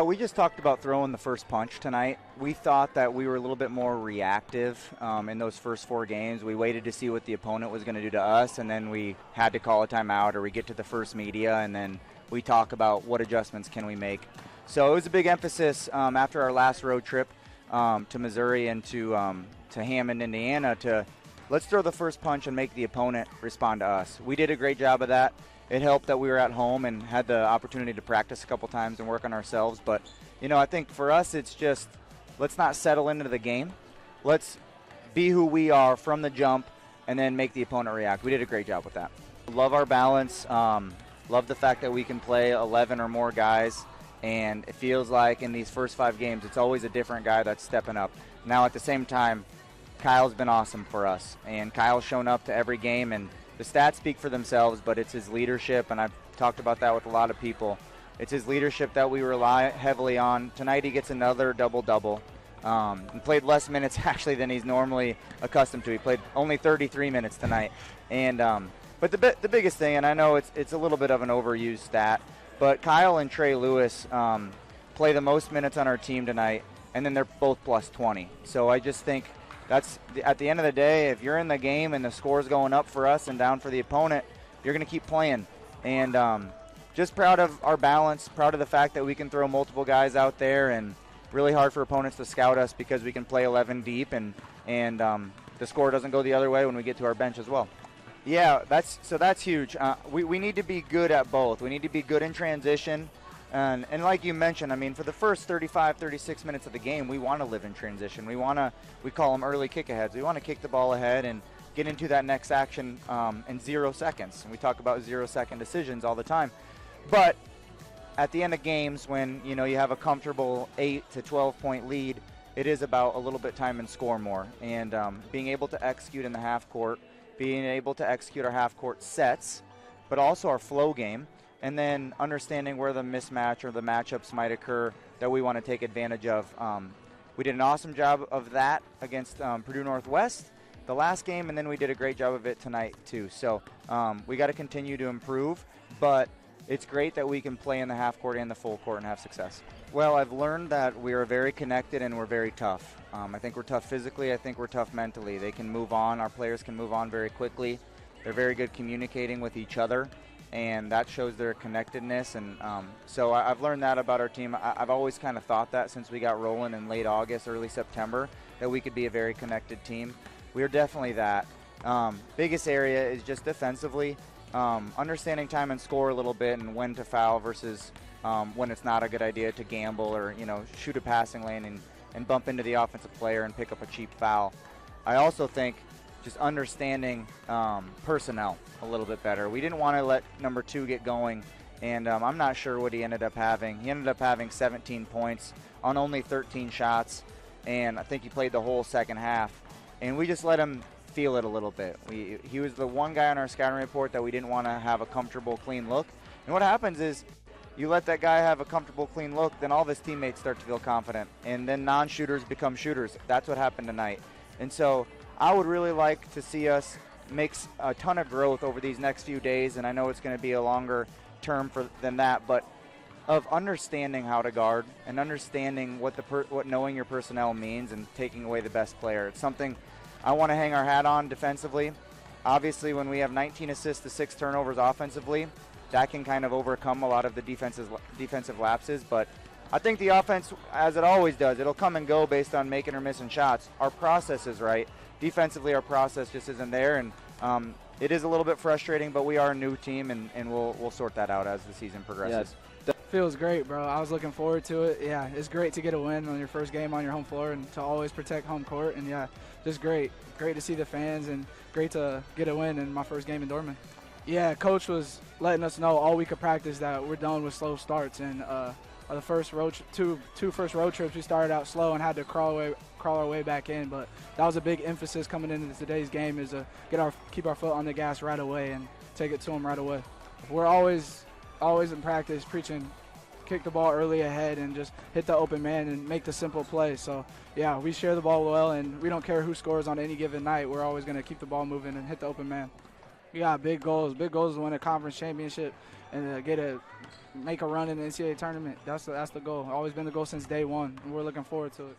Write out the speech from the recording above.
Yeah, we just talked about throwing the first punch tonight. We thought that we were a little bit more reactive in those first 4 games. We waited to see what the opponent was going to do to us, and then we had to call a timeout, or we get to the first media, and then we talk about what adjustments can we make. So it was a big emphasis after our last road trip to Missouri and to Hammond, Indiana, to let's throw the first punch and make the opponent respond to us. We did a great job of that. It helped that we were at home and had the opportunity to practice a couple times and work on ourselves. But, I think for us it's just let's not settle into the game. Let's be who we are from the jump and then make the opponent react. We did a great job with that. Love our balance. Love the fact that we can play 11 or more guys. And it feels like in these first 5 games it's always a different guy that's stepping up. Now at the same time, Kyle's been awesome for us. And Kyle's shown up to every game, and the stats speak for themselves, but it's his leadership, and I've talked about that with a lot of people. It's his leadership that we rely heavily on. Tonight he gets another double-double. And played less minutes actually than he's normally accustomed to. He played only 33 minutes tonight. And but the biggest thing, and I know it's a little bit of an overused stat, but Kyle and Trey Lewis play the most minutes on our team tonight, and then they're both plus 20. So I just think that's at the end of the day, if you're in the game and the score's going up for us and down for the opponent, you're going to keep playing. And just proud of our balance, proud of the fact that we can throw multiple guys out there, and really hard for opponents to scout us because we can play 11 deep, and the score doesn't go the other way when we get to our bench as well. Yeah, that's huge. We need to be good at both. We need to be good in transition. And like you mentioned, I mean, for the first 35, 36 minutes of the game, we want to live in transition. We call them early kick-aheads. We want to kick the ball ahead and get into that next action in 0 seconds. And we talk about 0-second decisions all the time. But at the end of games, when you have a comfortable 8 to 12-point lead, it is about a little bit time and score more. And being able to execute in the half court, being able to execute our half court sets, but also our flow game, and then understanding where the mismatch or the matchups might occur that we want to take advantage of. We did an awesome job of that against Purdue Northwest the last game, and then we did a great job of it tonight too. So we got to continue to improve, but it's great that we can play in the half court and the full court and have success. Well, I've learned that we are very connected and we're very tough. I think we're tough physically. I think we're tough mentally. They can move on. Our players can move on very quickly. They're very good communicating with each other, and that shows their connectedness. And so I've learned that about our team. I've always kind of thought that since we got rolling in late August, early September, that we could be a very connected team. We're definitely that. Biggest area is just defensively, understanding time and score a little bit and when to foul versus when it's not a good idea to gamble or shoot a passing lane and bump into the offensive player and pick up a cheap foul. I also think just understanding personnel a little bit better. We didn't want to let number 2 get going, and I'm not sure what he ended up having. He ended up having 17 points on only 13 shots, and I think he played the whole second half. And we just let him feel it a little bit. He was the one guy on our scouting report that we didn't want to have a comfortable, clean look. And what happens is you let that guy have a comfortable, clean look, then all of his teammates start to feel confident. And then non-shooters become shooters. That's what happened tonight. And so I would really like to see us make a ton of growth over these next few days, and I know it's going to be a longer term than that, but of understanding how to guard and understanding what knowing your personnel means and taking away the best player. It's something I want to hang our hat on defensively. Obviously, when we have 19 assists to 6 turnovers offensively, that can kind of overcome a lot of the defensive lapses, but I think the offense, as it always does, it'll come and go based on making or missing shots. Our process is right. Defensively, our process just isn't there, and it is a little bit frustrating, but we are a new team, and we'll sort that out as the season progresses. Yeah. Feels great, bro. I was looking forward to it. Yeah, it's great to get a win on your first game on your home floor and to always protect home court, and yeah, just great. Great to see the fans and great to get a win in my first game in Dorman. Yeah, Coach was letting us know all week of practice that we're done with slow starts, and the first two first road trips we started out slow and had to crawl our way back in, but that was a big emphasis coming into today's game, is to keep our foot on the gas right away and take it to them right away. We're always in practice preaching kick the ball early ahead and just hit the open man and make the simple play. So yeah, we share the ball well, and we don't care who scores on any given night. We're always going to keep the ball moving and hit the open man. We got big goals. Big goals is to win a conference championship and make a run in the NCAA tournament. That's the goal. Always been the goal since day one, and we're looking forward to it.